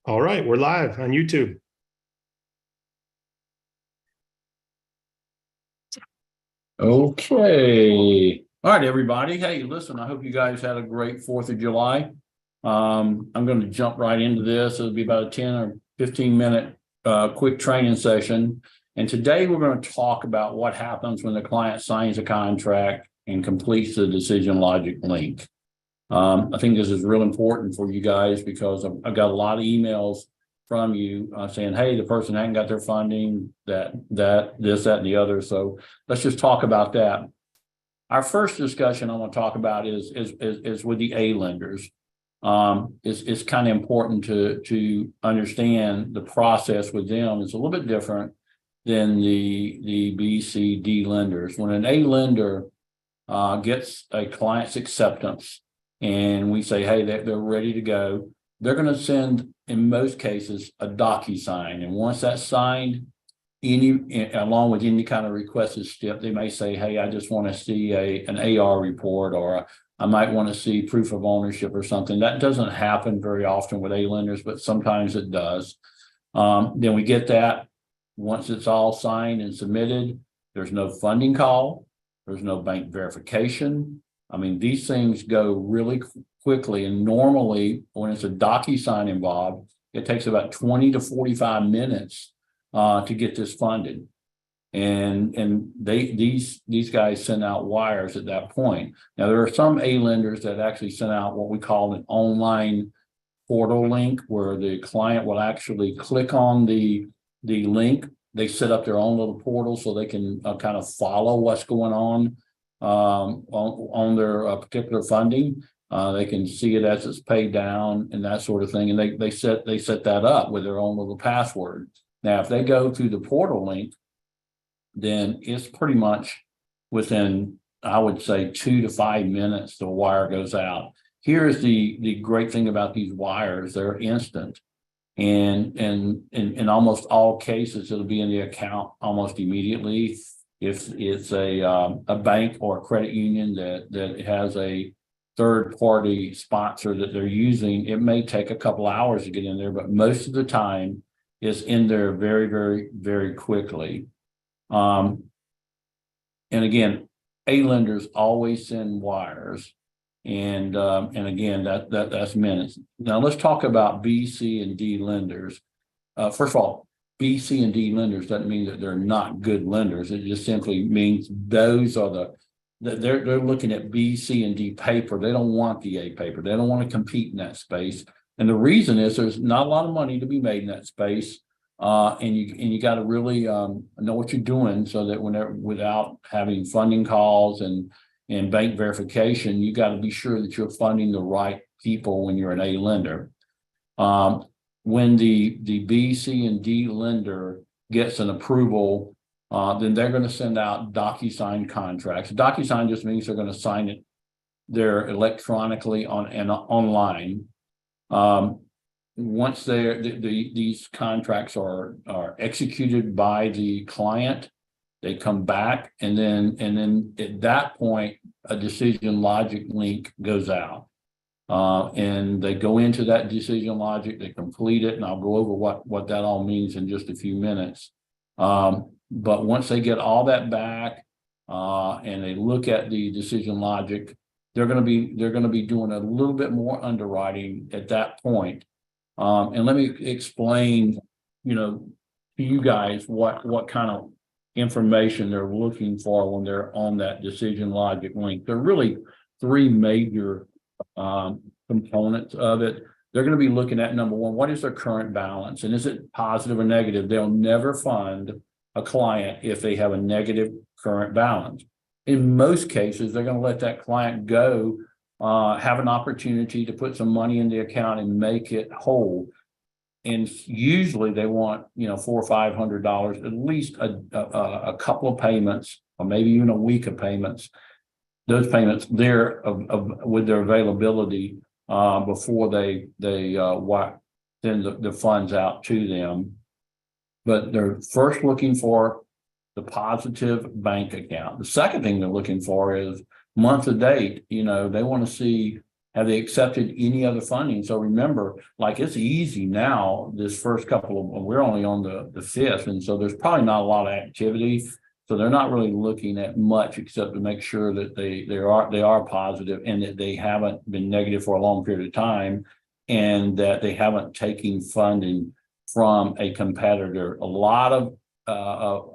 All right, we're live on YouTube. Okay. All right, everybody. Hey, listen, I hope you guys had a great 4th of July. I'm going to jump right into this. It'll be about a 10 or 15 minute quick training session. And today we're going to talk about what happens when the client signs a contract and completes the decision logic link. I think this is real important for you guys because I've got a lot of emails from you saying, hey, the person hadn't got their funding, this, that, and the other. So let's just talk about that. Our first discussion I want to talk about is with the A lenders. It's kind of important to understand the process with them. It's a little bit different than the B, C, D lenders. When an A lender gets a client's acceptance and we say, hey, they're ready to go, they're going to send, in most cases, a DocuSign. And once that's signed, along with any kind of requested step, they may say, hey, I just want to see an AR report, or I might want to see proof of ownership or something. That doesn't happen very often with A lenders, but sometimes it does. Then we get that. Once it's all signed and submitted, there's no funding call. There's no bank verification. I mean, these things go really quickly. And normally, when it's a DocuSign involved, it takes about 20 to 45 minutes to get this funded. And these guys send out wires at that point. Now, there are some A lenders that actually send out what we call an online portal link, where the client will actually click on the link. They set up their own little portal so they can kind of follow what's going on their particular funding. They can see it as it's paid down and that sort of thing. And they set that up with their own little password. Now, if they go through the portal link, then it's pretty much within, I would say, 2 to 5 minutes, the wire goes out. Here's the great thing about these wires: they're instant. And in almost all cases, it'll be in the account almost immediately. If it's a bank or a credit union that has a third-party sponsor that they're using, it may take a couple hours to get in there, but most of the time is in there very, very, very quickly. And again, A lenders always send wires. And again, that's minutes. Now let's talk about B, C, and D lenders. First of all, B, C, and D lenders doesn't mean that they're not good lenders. It just simply means those are they're looking at B, C, and D paper. They don't want the A paper. They don't want to compete in that space. And the reason is there's not a lot of money to be made in that space. And you got to really know what you're doing, so that without having funding calls and bank verification, you got to be sure that you're funding the right people when you're an A lender. When the B, C, and D lender gets an approval, then they're going to send out DocuSign contracts. DocuSign just means they're going to sign it there electronically online. Once these contracts are executed by the client, they come back, and then at that point, a decision logic link goes out. And they go into that decision logic, they complete it, and I'll go over what that all means in just a few minutes. But once they get all that back, and they look at the decision logic, they're going to be doing a little bit more underwriting at that point. And let me explain, to you guys what kind of information they're looking for when they're on that decision logic link. There are really 3 major components of it. They're going to be looking at, number one, what is their current balance, and is it positive or negative? They'll never fund a client if they have a negative current balance. In most cases, they're going to let that client go, have an opportunity to put some money in the account and make it whole. And usually they want, $400 or $500, at least a couple of payments, or maybe even a week of payments. Those payments there with their availability before they send the funds out to them. But they're first looking for the positive bank account. The second thing they're looking for is month to date. They want to see Have they accepted any other funding? So remember, like it's easy now, this first couple of, we're only on the fifth. And so there's probably not a lot of activity. So they're not really looking at much except to make sure that they are positive and that they haven't been negative for a long period of time and that they haven't taken funding from a competitor. A lot of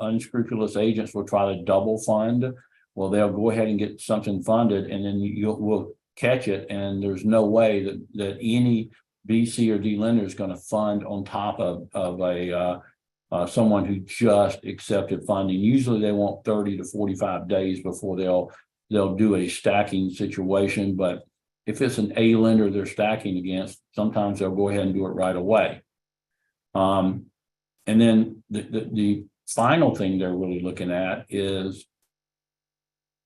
unscrupulous agents will try to double fund. Well, they'll go ahead and get something funded and then we'll catch it. And there's no way that any B, C, or D lender is going to fund on top of someone who just accepted funding. Usually they want 30 to 45 days before they'll do a stacking situation. But if it's an A lender they're stacking against, sometimes they'll go ahead and do it right away. And then the final thing they're really looking at is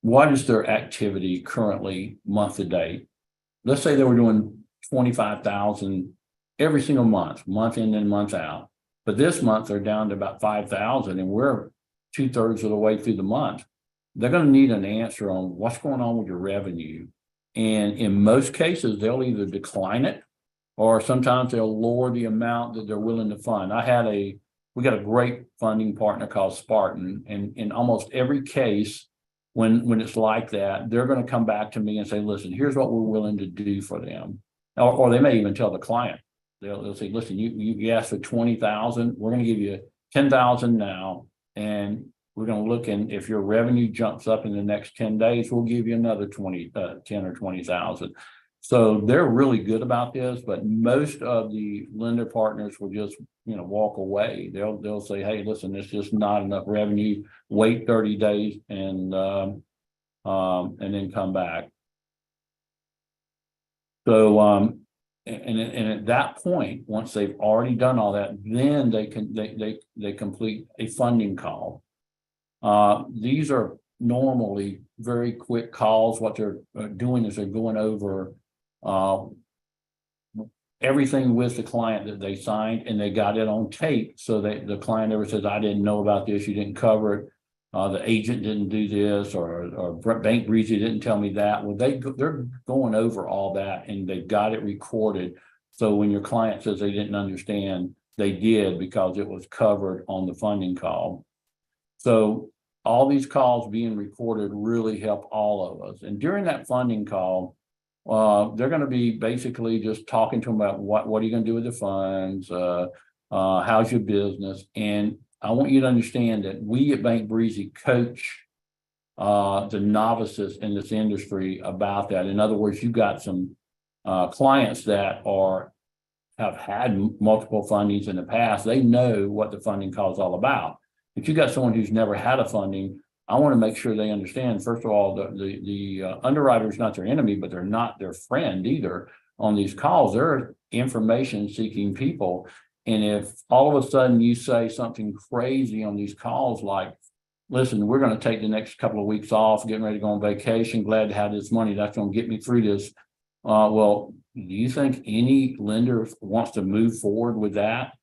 what is their activity currently month to date? Let's say they were doing 25,000 every single month in and month out. But this month they're down to about 5,000 and we're 2/3 of the way through the month. They're going to need an answer on what's going on with your revenue. And in most cases, they'll either decline it or sometimes they'll lower the amount that they're willing to fund. We got a great funding partner called Spartan, and in almost every case, when it's like that, they're going to come back to me and say, listen, here's what we're willing to do for them. Or they may even tell the client, they'll say, listen, you asked for 20,000, we're going to give you 10,000 now. And we're going to look, and if your revenue jumps up in the next 10 days, we'll give you another 10 or 20,000. So they're really good about this, but most of the lender partners will just, walk away. They'll say, hey, listen, it's just not enough revenue. Wait 30 days and then come back. So and at that point, once they've already done all that, then they complete a funding call. These are normally very quick calls. What they're doing is they're going over everything with the client that they signed, and they got it on tape so that the client never says, I didn't know about this, you didn't cover it, the agent didn't do this, or Bank Breezy didn't tell me that. Well, they're going over all that and they've got it recorded. So when your client says they didn't understand, they did, because it was covered on the funding call. So all these calls being recorded really help all of us. And during that funding call, they're going to be basically just talking to them about what are you going to do with the funds, how's your business. And I want you to understand that we at Bank Breezy coach the novices in this industry about that. In other words, you've got some clients that have had multiple fundings in the past. They know what the funding call is all about. If you got someone who's never had a funding, I want to make sure they understand, first of all, the underwriter is not their enemy, but they're not their friend either. On these calls, they're information seeking people. And if all of a sudden you say something crazy on these calls, like, listen, we're going to take the next couple of weeks off, getting ready to go on vacation, glad to have this money, that's going to get me through this. Well, do you think any lender wants to move forward with that?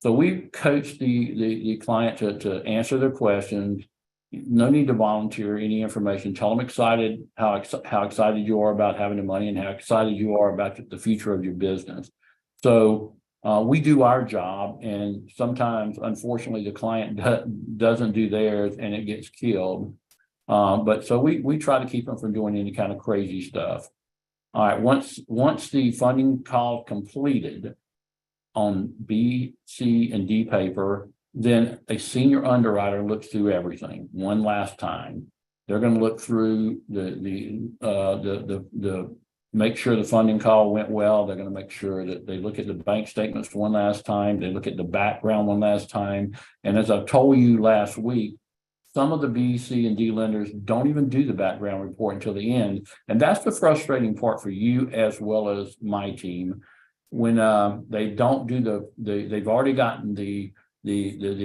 So we coach the client to answer their questions. No need to volunteer any information. Tell them how excited you are about having the money and how excited you are about the future of your business. So we do our job, and sometimes, unfortunately, the client doesn't do theirs and it gets killed. But so we try to keep them from doing any kind of crazy stuff. All right, once the funding call completed on B, C, and D paper, then a senior underwriter looks through everything one last time. They're going to look through the make sure the funding call went well. They're going to make sure that they look at the bank statements one last time. They look at the background one last time. And as I've told you last week, some of the B, C, and D lenders don't even do the background report until the end. And that's the frustrating part for you as well as my team. When they don't do they've already gotten the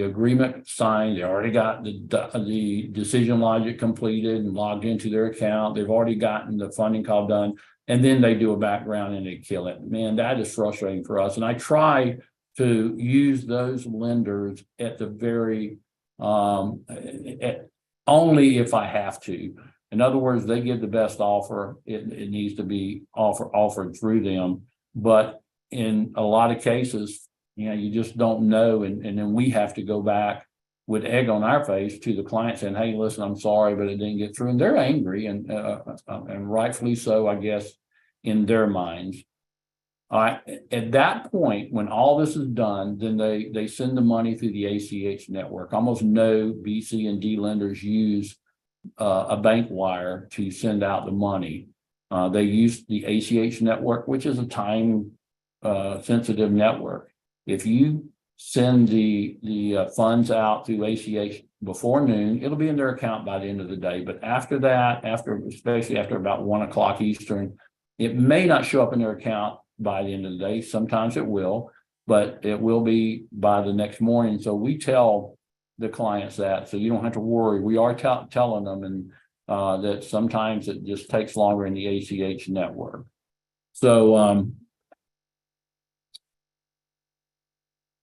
agreement signed, they already got the decision logic completed and logged into their account, they've already gotten the funding call done, and then they do a background and they kill it. Man, that is frustrating for us. And I try to use those lenders at the very only if I have to. In other words, they give the best offer. It needs to be offered through them. But in a lot of cases, you just don't know. And then we have to go back with egg on our face to the client saying, hey, listen, I'm sorry, but it didn't get through. And they're angry and rightfully so, I guess, in their minds. All right. At that point, when all this is done, then they send the money through the ACH network. Almost no B, C, and D lenders use a bank wire to send out the money. They use the ACH network, which is a time sensitive network. If you send the funds out through ACH before noon, it'll be in their account by the end of the day. But after that, especially after about 1 o'clock Eastern, it may not show up in their account by the end of the day. Sometimes it will, but it will be by the next morning. So we tell the clients that, so you don't have to worry. We are telling them and that sometimes it just takes longer in the ACH network. So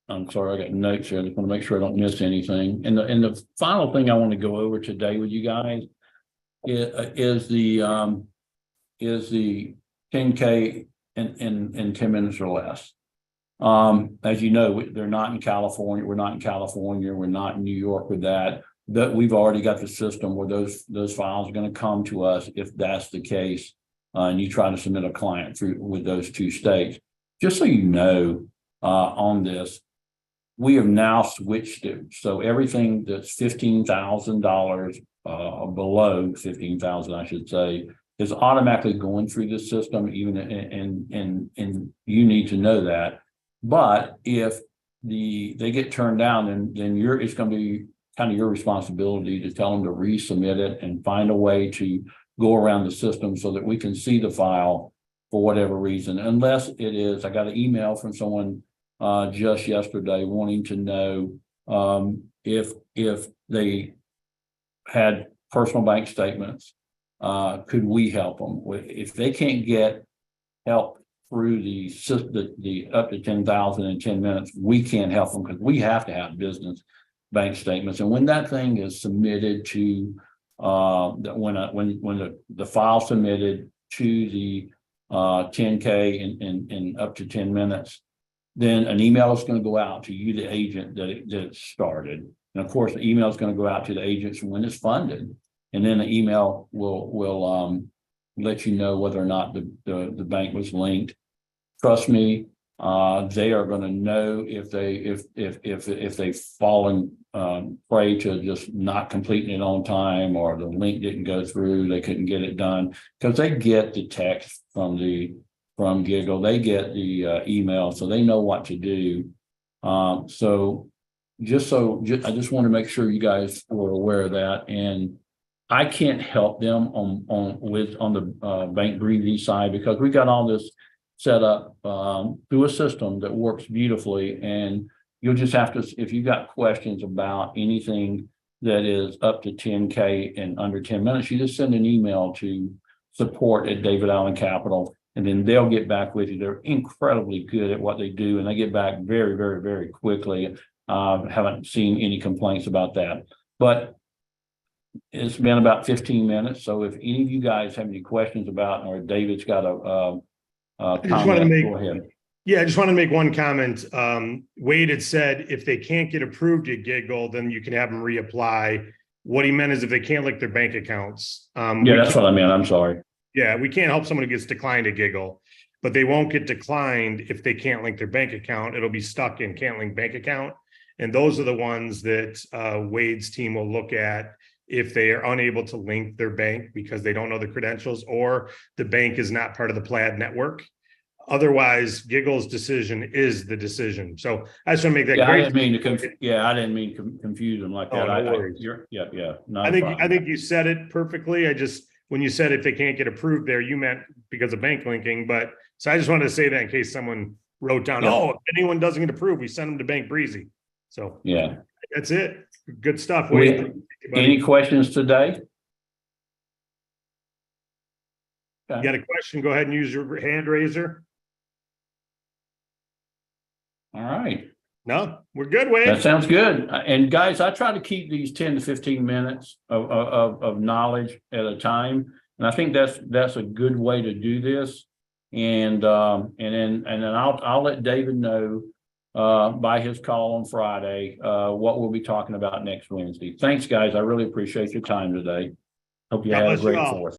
I'm sorry, I got notes here. I just want to make sure I don't miss anything. And the final thing I want to go over today with you guys is the 10K in 10 minutes or less. As you know, they're not in California. We're not in California. We're not in New York with that. That we've already got the system where those files are going to come to us if that's the case. And you try to submit a client through with those 2 states. Just so you know, on this, we have now switched it. So everything that's $15,000 below 15,000, I should say, is automatically going through the system, even and you need to know that. But if they get turned down, then it's going to be kind of your responsibility to tell them to resubmit it and find a way to go around the system so that we can see the file for whatever reason. Unless it is, I got an email from someone just yesterday wanting to know if they had personal bank statements. Could we help them? If they can't get help through the up to 10,000 in 10 minutes, we can't help them because we have to have business bank statements. And when that thing is submitted to when the file submitted to the 10K in up to 10 minutes, then an email is going to go out to you, the agent that it started. And of course, the email is going to go out to the agents when it's funded. And then the email will let you know whether or not the bank was linked. Trust me, they are going to know if they've fallen prey to just not completing it on time, or the link didn't go through, they couldn't get it done, because they get the text from Giggle, they get the email, so they know what to do. I just want to make sure you guys were aware of that. And I can't help them on the Bank Breezy side, because we got all this set up through a system that works beautifully. And you'll just have to, if you've got questions about anything that is up to 10K and under 10 minutes, you just send an email to support@David Allen Capital, and then they'll get back with you. They're incredibly good at what they do, and they get back very, very, very quickly. Haven't seen any complaints about that. But it's been about 15 minutes. So if any of you guys have any questions about, or David's got a comment, go ahead. Yeah, I just want to make one comment. Wade had said if they can't get approved at Giggle, then you can have them reapply. What he meant is if they can't link their bank accounts. Yeah, that's what I meant. I'm sorry. Yeah, we can't help someone who gets declined at Giggle, but they won't get declined if they can't link their bank account. It'll be stuck in can't link bank account. And those are the ones that Wade's team will look at if they are unable to link their bank because they don't know the credentials, or the bank is not part of the Plaid network. Otherwise, Giggle's decision is the decision. So I just want to make that clear. I didn't mean to confuse them like that. No worries. I think you said it perfectly. When you said if they can't get approved there, you meant because of bank linking. But so I just wanted to say that in case someone wrote down, if anyone doesn't get approved, we send them to Bank Breezy. So yeah, that's it. Good stuff. Any questions today? You got a question? Go ahead and use your hand raiser. All right. No, we're good, That Wade. sounds good. And guys, I try to keep these 10 to 15 minutes of knowledge at a time. And I think that's a good way to do this. And then I'll let David know by his call on Friday what we'll be talking about next Wednesday. Thanks, guys. I really appreciate your time today. Hope you God had a bless you great all. Fourth.